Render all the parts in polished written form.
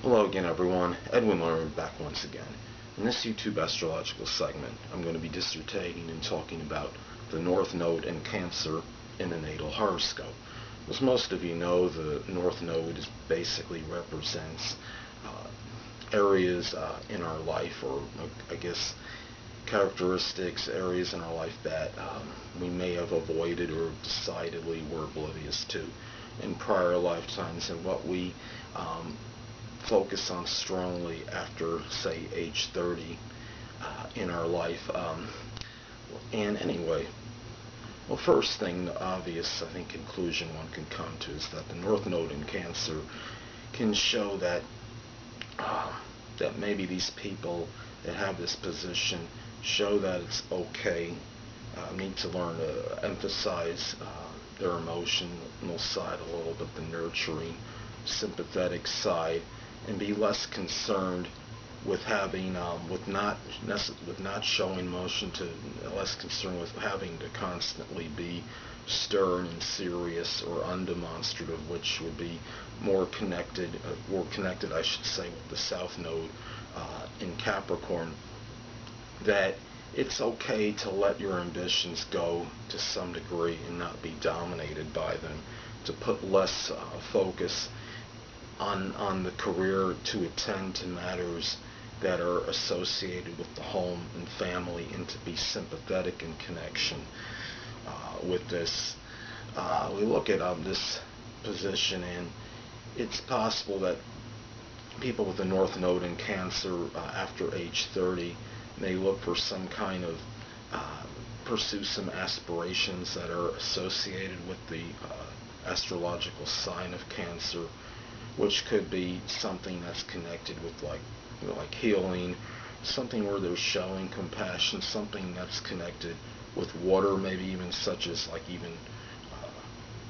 Hello again, everyone. Edwin Lerner back once again. In this YouTube astrological segment, I'm going to be dissertating and talking about the North Node and Cancer in the natal horoscope. As most of you know, the North Node basically represents areas in our life, or I guess characteristics, areas in our life that we may have avoided or decidedly were oblivious to in prior lifetimes, and what we focus on strongly after, say, age 30 in our life. And anyway, well, first thing, the obvious, I think, conclusion one can come to is that the North Node in Cancer can show that uh, that maybe these people that have this position show that it's okay, need to learn to emphasize their emotional side a little bit, the nurturing, sympathetic side, and be less concerned with having with not showing emotion, to less concerned with having to constantly be stern and serious or undemonstrative, which would be more connected, I should say, with the South Node in Capricorn. That it's okay to let your ambitions go to some degree and not be dominated by them, to put less focus on the career, to attend to matters that are associated with the home and family, and to be sympathetic in connection with this. We look at this position, and it's possible that people with the North Node in Cancer after age 30 may look for some kind of pursue some aspirations that are associated with the astrological sign of Cancer, which could be something that's connected with, like, like healing, something where they're showing compassion, something that's connected with water, maybe even such as, like, even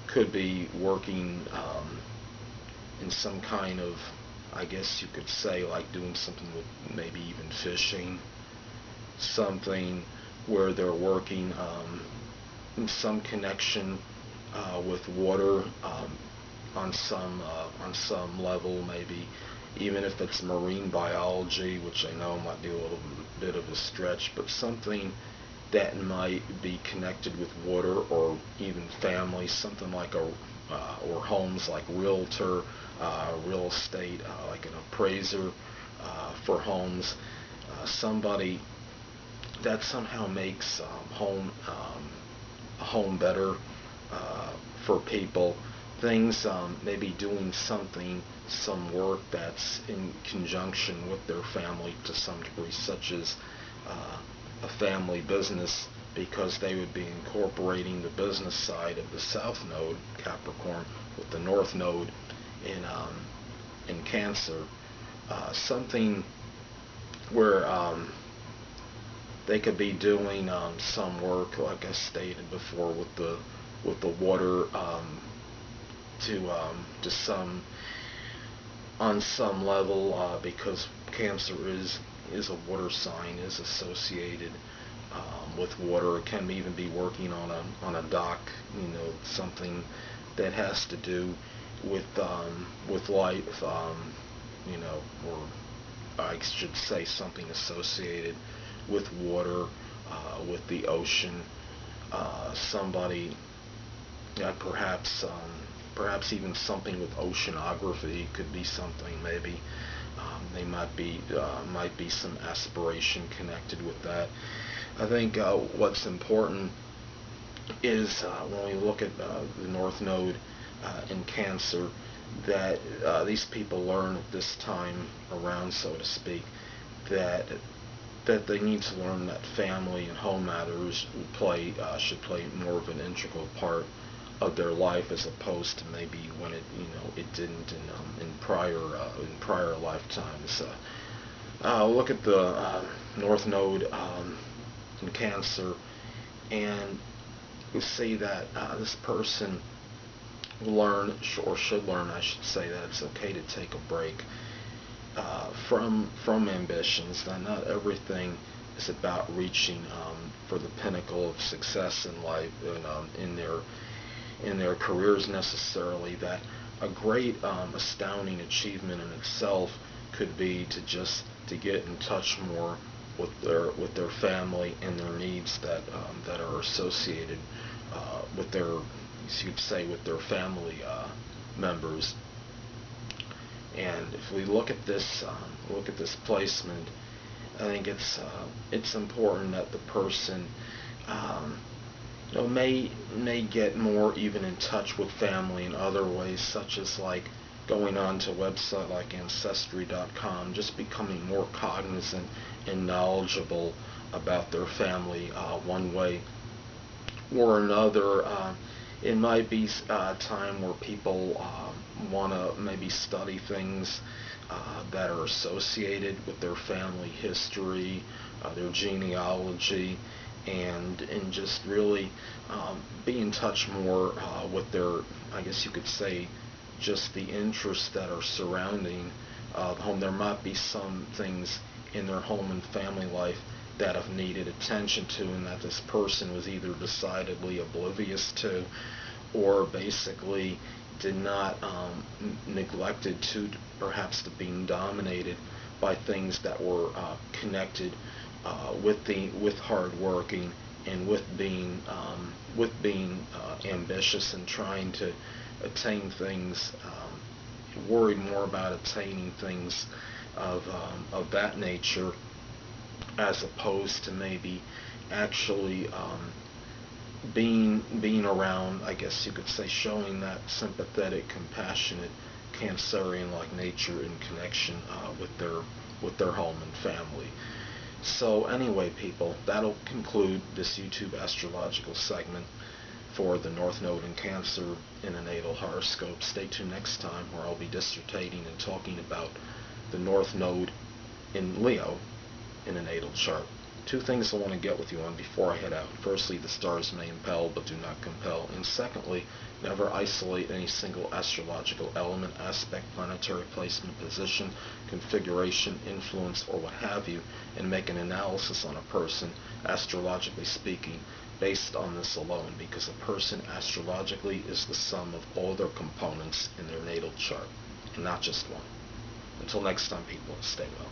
could be working in some kind of, I guess you could say, like doing something with maybe even fishing, something where they're working in some connection with water on some level, maybe even if it's marine biology, which I know might be a little bit of a stretch, but something that might be connected with water, or even family, something like or homes, like realtor, real estate, like an appraiser for homes, somebody that somehow makes a home better for people. Things, maybe doing something, some work that's in conjunction with their family to some degree, such as a family business, because they would be incorporating the business side of the South Node, Capricorn, with the North Node in Cancer. Something where they could be doing some work, like I stated before, with the water, to some on some level, because Cancer is a water sign, is associated with water. It can even be working on a dock, something that has to do with life, or I should say something associated with water, with the ocean. Somebody, perhaps even something with oceanography could be something. Maybe they might be some aspiration connected with that. I think what's important is, when we look at the North Node in Cancer, that these people learn at this time around, so to speak, that they need to learn that family and home matters should play more of an integral part of their life, as opposed to maybe when it didn't in prior lifetimes. Look at the North Node in Cancer, and we see that this person will learn, or should learn, I should say, that it's okay to take a break from ambitions. That not everything is about reaching for the pinnacle of success in life, and in their careers necessarily. That a great astounding achievement in itself could be to get in touch more with their family and their needs that are associated with their, you'd say, with their family members. And if we look at this placement, I think it's important that the person may get more even in touch with family in other ways, such as like going on to a website like Ancestry.com, just becoming more cognizant and knowledgeable about their family one way or another. It might be a time where people want to maybe study things that are associated with their family history, their genealogy, and just really be in touch more with their, I guess you could say, just the interests that are surrounding the home. There might be some things in their home and family life that have needed attention to, and that this person was either decidedly oblivious to, or basically did not neglected to, perhaps to being dominated by things that were connected with hard working and with being ambitious and trying to attain things, worried more about attaining things of that nature, as opposed to maybe actually being around, I guess you could say, showing that sympathetic, compassionate, Cancerian-like nature in connection with their home and family. So anyway, people, that'll conclude this YouTube astrological segment for the North Node in Cancer in a natal horoscope. Stay tuned next time, where I'll be dissertating and talking about the North Node in Leo in a natal chart. Two things I want to get with you on before I head out. Firstly, the stars may impel but do not compel. And secondly, never isolate any single astrological element, aspect, planetary placement, position, configuration, influence, or what have you, and make an analysis on a person, astrologically speaking, based on this alone, because a person astrologically is the sum of all their components in their natal chart, and not just one. Until next time, people, stay well.